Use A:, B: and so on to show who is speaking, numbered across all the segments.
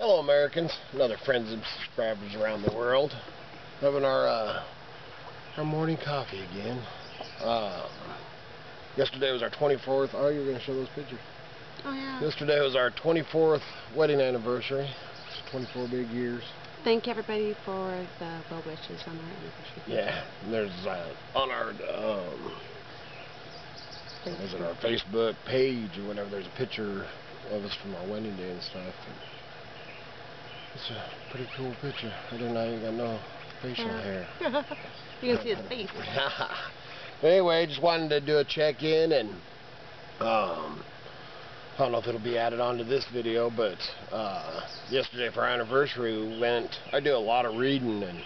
A: Hello Americans, and other friends and subscribers around the world. Having our morning coffee again. Yesterday was our 24th. Oh, you're going to show those pictures?
B: Oh yeah.
A: Yesterday was our 24th wedding anniversary. It's 24 big years.
B: Thank everybody for the well wishes on our anniversary.
A: Yeah, and there's on our was it our Facebook page or whatever, there's a picture of us from our wedding day and stuff. It's a pretty cool picture. Other than I ain't got no facial hair.
B: You can see his face.
A: Anyway, just wanted to do a check-in, and I don't know if it'll be added onto this video, but yesterday for our anniversary we went. I do a lot of reading, and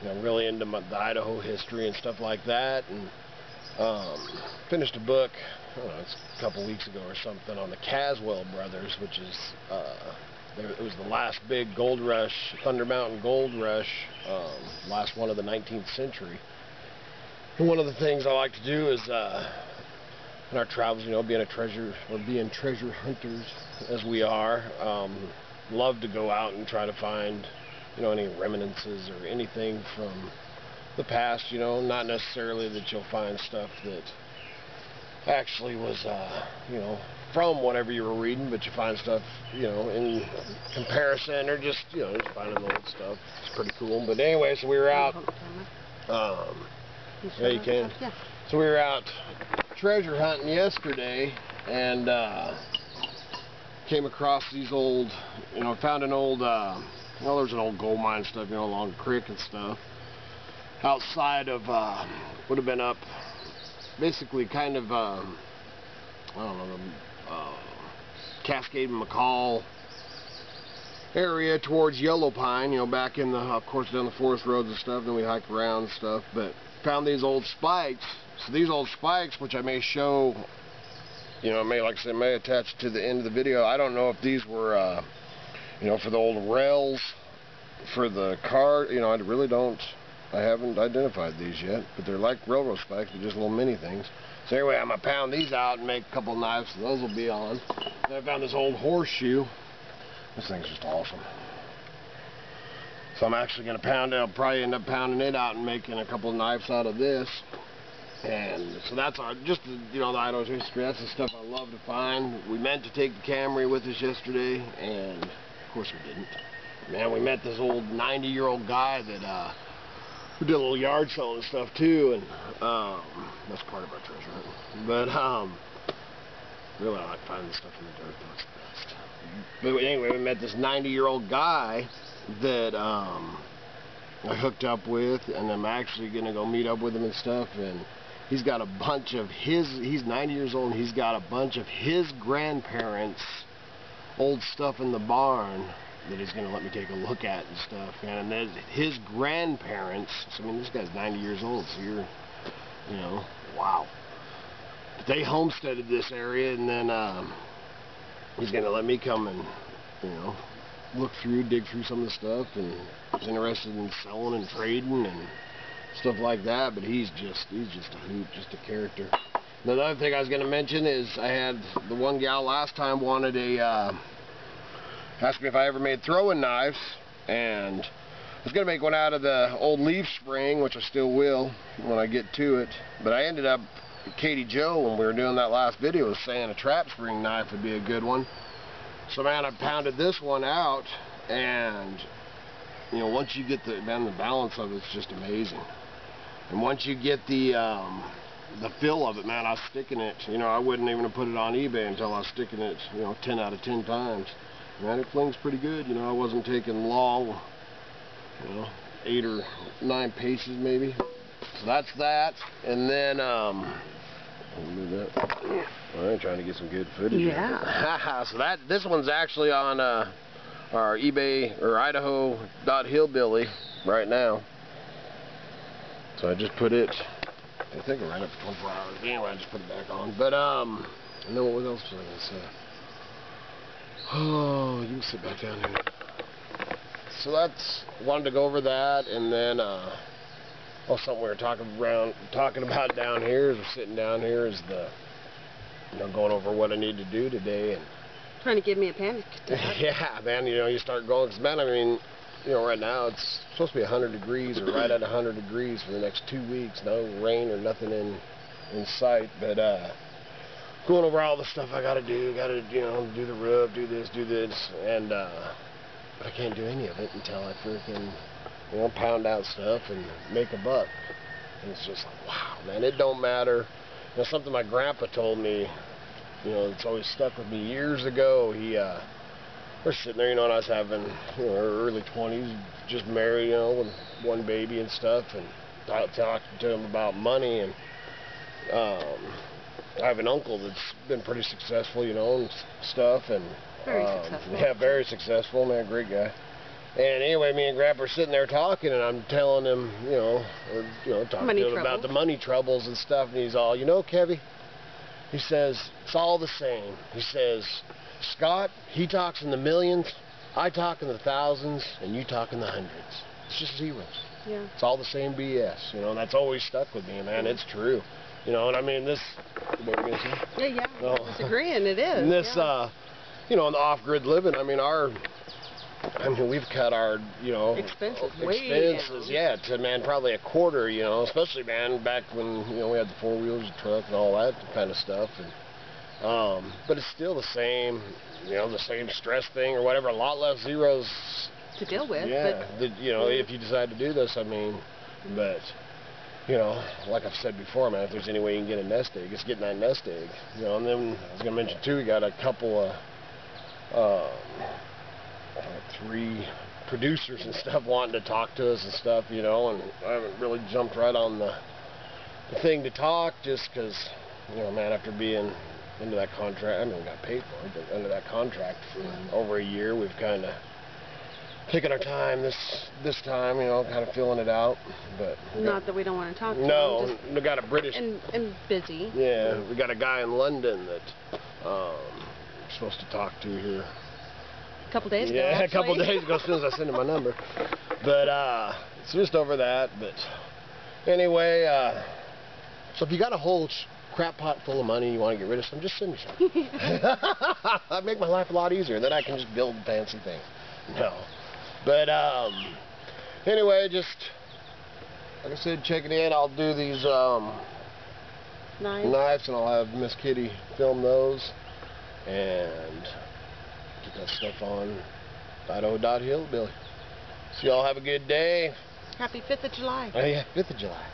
A: I'm really into the Idaho history and stuff like that, and finished a book, I don't know, it's a couple weeks ago or something, on the Caswell brothers, which is it was the last big gold rush, Thunder Mountain gold rush, last one of the 19th century. And one of the things I like to do is in our travels, being treasure hunters as we are, love to go out and try to find, any reminiscences or anything from the past, not necessarily that you'll find stuff that actually was, from whatever you were reading, but you find stuff, in comparison, or just, just finding the old stuff. It's pretty cool. But anyway, so we were out, yeah, you can. Yeah. So we were out treasure hunting yesterday, and came across these old, found an old, well, there's an old gold mine stuff, along the creek and stuff, outside of, would have been up, basically kind of, I don't know, Cascade and McCall area towards Yellow Pine, back in the, of course, down the forest roads and stuff, then we hiked around and stuff, but found these old spikes. So these old spikes, which I may show, like I said, may attach to the end of the video. I don't know if these were, for the old rails for the car, I really don't, I haven't identified these yet, but they're like railroad spikes, but just little mini things. So anyway, I'm going to pound these out and make a couple knives, so those will be on. Then I found this old horseshoe. This thing's just awesome. So I'm actually going to pound it. I'll probably end up pounding it out and making a couple of knives out of this. And so that's just the Idaho history. That's the stuff I love to find. We meant to take the Camry with us yesterday, and of course we didn't. Man, we met this old 90-year-old guy that who did a little yard selling and stuff too, and that's part of our treasure hunting. But really, I like finding stuff in the dirt. That's the best. But anyway, we met this 90-year-old guy that I hooked up with, and I'm actually gonna go meet up with him and stuff. And he's got a bunch of he's 90 years old, and he's got a bunch of his grandparents' old stuff in the barn that he's going to let me take a look at and stuff, and then his grandparents, so, I mean, this guy's 90 years old, so you're, wow. But they homesteaded this area, and then he's going to let me come and, dig through some of the stuff, and he's interested in selling and trading and stuff like that, but he's just a hoot, just a character. Now, the other thing I was going to mention is I had the one gal last time wanted asked me if I ever made throwing knives, and I was going to make one out of the old leaf spring, which I still will when I get to it, but I ended up, Katie Jo, when we were doing that last video, was saying a trap spring knife would be a good one. So man, I pounded this one out, and once you get the balance of it's just amazing. And once you get the feel of it, man, I was sticking it, I wouldn't even have put it on eBay until I was sticking it, 10 out of 10 times. Man, it flings pretty good, I wasn't taking long, 8 or 9 paces maybe. So that's that, and then, I'll move that. Alright, trying to get some good footage.
B: Yeah.
A: So this one's actually on our eBay, or Idaho Hillbilly right now. So I just put it, I think I ran up for 24 hours. Anyway, I just put it back on. But, and then what else was I going to say? Oh, you can sit back down here. So wanted to go over that, and then, something we were talking about down here, as we're sitting down here, is going over what I need to do today, and
B: Trying to give me a panic attack.
A: Yeah, man, you know, you start going, 'cause, man, I mean, you know, right now it's supposed to be 100 degrees or right at 100 degrees for the next 2 weeks. No rain or nothing in sight, but going over all the stuff I gotta do, you know, do the roof, do this, and but I can't do any of it until I freaking, you know, pound out stuff and make a buck. And it's just like, wow, man, it don't matter. You know, something my grandpa told me, you know, it's always stuck with me years ago. We're sitting there, you know, and I was having, you know, early 20s, just married, you know, with one baby and stuff, and talking to him about money, and I have an uncle that's been pretty successful, you know, and stuff, and
B: Very successful.
A: yeah, very successful, man, great guy. And anyway, me and Grandpa are sitting there talking, and I'm telling him, talking to him about the money troubles and stuff, and he's all, you know, Kevy, he says, it's all the same. He says, Scott, he talks in the millions, I talk in the thousands, and you talk in the hundreds. It's just zeros.
B: Yeah.
A: It's all the same BS, you know, and that's always stuck with me, man. It's true. You know, and I mean, what were you going to say?
B: Yeah.
A: No.
B: I was agreeing, it is.
A: And this,
B: yeah.
A: you know, in the off-grid living, I mean, we've cut our, you know,
B: expenses
A: way down.
B: down.
A: Yeah, to, man, probably a quarter, you know, especially, man, back when, you know, we had the 4 wheels, the truck, and all that kind of stuff, and but it's still the same, you know, the same stress thing or whatever, a lot less zeros
B: to deal with.
A: Yeah, you know, if you decide to do this, I mean, but, you know, like I've said before, man, if there's any way you can get a nest egg, it's getting that nest egg, you know. And then I was going to mention, too, we got a couple of 3 producers and stuff wanting to talk to us and stuff, you know, and I haven't really jumped right on the thing to talk just because, you know, man, after being into that contract, I mean, we got paid for it, but under that contract for over a year, we've kind of taking our time this time, you know, kind of filling it out, but
B: not that we don't want to talk to
A: no,
B: them,
A: we got a British
B: and busy.
A: Yeah, we got a guy in London that we're supposed to talk to here.
B: A couple days ago.
A: Yeah,
B: actually.
A: a couple days ago, as soon as I sent him my number. But it's just over that. But anyway, so if you got a whole crap pot full of money, you want to get rid of some, just send me some. That'd make my life a lot easier. Then I can just build fancy things. No. But anyway, just like I said, checking in. I'll do these knives, and I'll have Miss Kitty film those and get that stuff on Idaho Hillbilly. So y'all have a good day.
B: Happy 5th of July.
A: Oh yeah, 5th of July.